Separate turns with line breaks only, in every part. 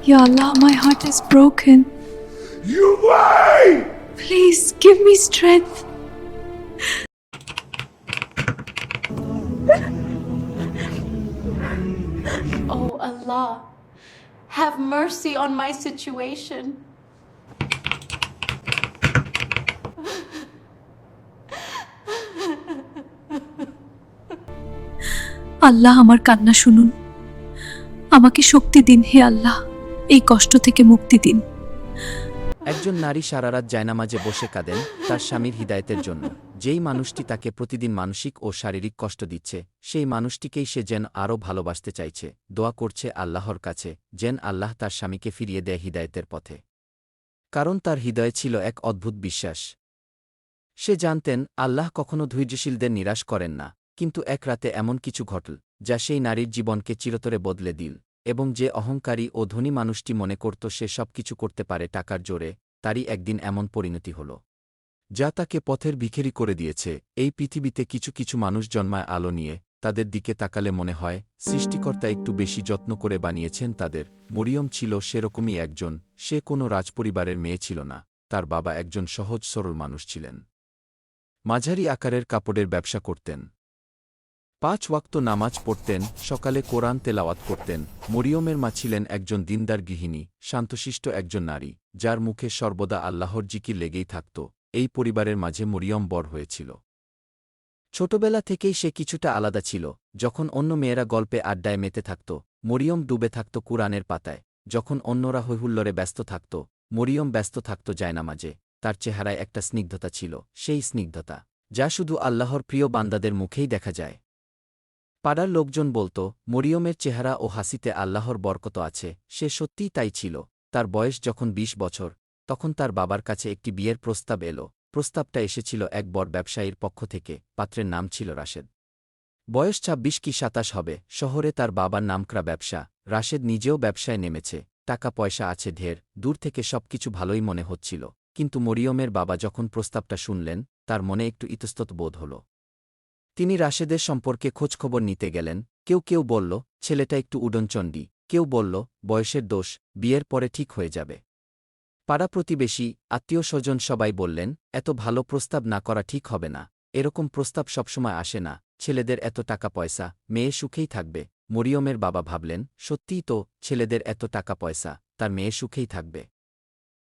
Ya Allah, my heart is broken.
You wait!
Please give me strength.
Oh Allah, have mercy on my situation.
আল্লাহ আমার কান্না শুনুন, আমাকে শক্তি দিন হে আল্লাহ, এই কষ্ট থেকে মুক্তি দিন।
একজন নারী সারারাত জায়নামাজে বসে কাঁদেন তার স্বামীর হিদায়েতের জন্য। যেই মানুষটি তাকে প্রতিদিন মানসিক ও শারীরিক কষ্ট দিচ্ছে, সেই মানুষটিকেই সে যেন আরও ভালোবাসতে চাইছে, দোয়া করছে আল্লাহর কাছে যেন আল্লাহ তার স্বামীকে ফিরিয়ে দেয় হিদায়েতের পথে। কারণ তার হৃদয়ে ছিল এক অদ্ভুত বিশ্বাস। সে জানতেন আল্লাহ কখনো ধৈর্যশীলদের নিরাশ করেন না, কিন্তু এক রাতে এমন কিছু ঘটল যা সেই নারীর জীবনকে চিরতরে বদলে দিল। এবং যে অহংকারী ও ধনী মানুষটি মনে করত সে সব কিছু করতে পারে টাকার জোরে, তারই একদিন এমন পরিণতি হল যা তাকে পথের ভিখারি করে দিয়েছে। এই পৃথিবীতে কিছু কিছু মানুষ জন্মায় আলো নিয়ে, তাদের দিকে তাকালে মনে হয় সৃষ্টিকর্তা একটু বেশি যত্ন করে বানিয়েছেন তাদের। মরিয়ম ছিল সেরকমই একজন। সে কোনো রাজপরিবারের মেয়ে ছিল না, তার বাবা একজন সহজ সরল মানুষ ছিলেন। মাঝারি আকারের কাপড়ের ব্যবসা করতেন, 5 ওয়াক্ত নামাজ পড়তেন, সকালে কোরআন তেলাওয়াত করতেন। মরিয়মের মা ছিলেন একজন দিনদার গৃহিণী, শান্তশিষ্ট একজন নারী, যার মুখে সর্বদা আল্লাহর জিকির লেগেই থাকত। এই পরিবারের মাঝে মরিয়ম বড় হয়েছিল। ছোটবেলা থেকেই সে কিছুটা আলাদা ছিল। যখন অন্য মেয়েরা গল্পে আড্ডায় মেতে থাকত, মরিয়ম ডুবে থাকত কুরআনের পাতায়। যখন অন্যরা হৈহুল্লোড়ে ব্যস্ত থাকত, মরিয়ম ব্যস্ত থাকত জায়নামাজে। তার চেহারায় একটা স্নিগ্ধতা ছিল, সেই স্নিগ্ধতা যা শুধু আল্লাহর প্রিয় বান্দাদের মুখেই দেখা যায়। পাড়ার লোকজন বলত, মরিয়মের চেহারা ও হাসিতে আল্লাহর বরকত আছে। সে সত্যিই তাই ছিল। তার বয়স যখন 20 বছর, তখন তার বাবার কাছে একটি বিয়ের প্রস্তাব এলো। প্রস্তাবটা এসেছিল এক বড় ব্যবসায়ীর পক্ষ থেকে। পাত্রের নাম ছিল রাশেদ। বয়স 26 কি 27 হবে। শহরে তার বাবার নামকরা ব্যবসা। রাশেদ নিজেও ব্যবসায় নেমেছে, টাকা পয়সা আছে ঢের। দূর থেকে সবকিছু ভালোই মনে হচ্ছিল। কিন্তু মরিয়মের বাবা যখন প্রস্তাবটা শুনলেন, তার মনে একটু ইতস্তত বোধ হল। তিনি রাশেদের সম্পর্কে খোঁজখবর নিতে গেলেন। কেউ কেউ বলল ছেলেটা একটু উডনচণ্ডী, কেউ বলল বয়সের দোষ, বিয়ের পরে ঠিক হয়ে যাবে। পাড়া প্রতিবেশী, আত্মীয়-স্বজন সবাই বললেন, এত ভালো প্রস্তাব না করা ঠিক হবে না। এরকম প্রস্তাব সবসময় আসে না। ছেলেদের এত টাকা পয়সা, মেয়ে সুখেই থাকবে। মরিয়মের বাবা ভাবলেন, সত্যিই তো, ছেলেদের এত টাকা পয়সা, তার মেয়ে সুখেই থাকবে।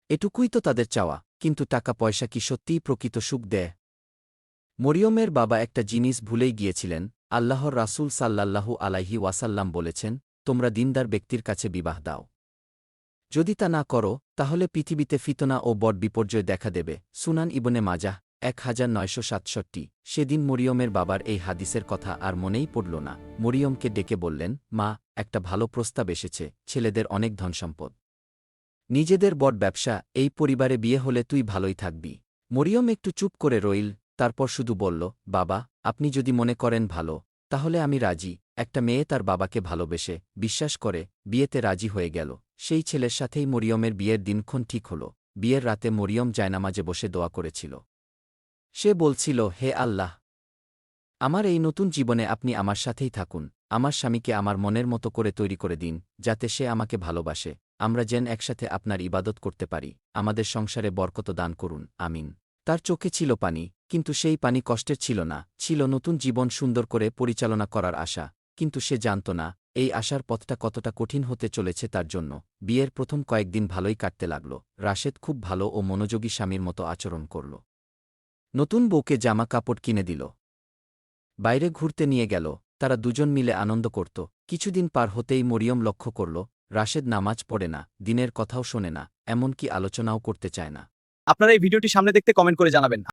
এটুকুই তো তাদের চাওয়া। কিন্তু টাকা পয়সা কি সত্যিই প্রকৃত সুখ দেয়? মরিয়মের বাবা একটা জিনিস ভুলেই গিয়েছিলেন। আল্লাহর রাসূল সাল্লাল্লাহু আলাইহি ওয়াসাল্লাম বলেছেন, তোমরা দিনদার ব্যক্তির কাছে বিবাহ দাও। যদি তা না করো, তাহলে পৃথিবীতে ফিতনা ও বড় বিপর্যয় দেখা দেবে। সুনান ইবনে মাজাহ 1967। সেদিন মরিয়মের বাবার এই হাদিসের কথা আর মনেই পড়ল না। মরিয়মকে ডেকে বললেন, মা, একটা ভালো প্রস্তাব এসেছে। ছেলেদের অনেক ধনসম্পদ, নিজেদের বড় ব্যবসা। এই পরিবারে বিয়ে হলে তুই ভালোই থাকবি। মরিয়ম একটু চুপ করে রইল, তারপর শুধু বলল, বাবা, আপনি যদি মনে করেন ভালো, তাহলে আমি রাজি। একটা মেয়ে তার বাবাকে ভালোবেসে, বিশ্বাস করে, বিয়েতে রাজি হয়ে গেল। সেই ছেলের সাথেই মরিয়মের বিয়ের দিনক্ষণ ঠিক হল। বিয়ের রাতে মরিয়ম জায়নামাজে বসে দোয়া করেছিল। সে বলছিল, হে আল্লাহ, আমার এই নতুন জীবনে আপনি আমার সাথেই থাকুন। আমার স্বামীকে আমার মনের মতো করে তৈরি করে দিন, যাতে সে আমাকে ভালোবাসে। আমরা যেন একসাথে আপনার ইবাদত করতে পারি। আমাদের সংসারে বরকত দান করুন, আমিন। তার চোখে ছিল পানি, কিন্তু সেই পানি কষ্টের ছিল না, ছিল নতুন জীবন সুন্দর করে পরিচালনা করার আশা। কিন্তু সে জানত না, এই আশার পথটা কতটা কঠিন হতে চলেছে তার জন্য। বিয়ের প্রথম কয়েকদিন ভালোই কাটতে লাগল। রাশেদ খুব ভালো ও মনোযোগী স্বামীর মতো আচরণ করল। নতুন বউকে জামা কাপড় কিনে দিল, বাইরে ঘুরতে নিয়ে গেল। তারা দুজন মিলে আনন্দ করত। কিছুদিন পার হতেই মরিয়ম লক্ষ্য করল, রাশেদ নামাজ পড়ে না, দিনের কথাও শোনে না, এমনকি আলোচনাও করতে চায় না।
আপনারা এই ভিডিওটি সামনে দেখতে কমেন্ট করে জানাবেন।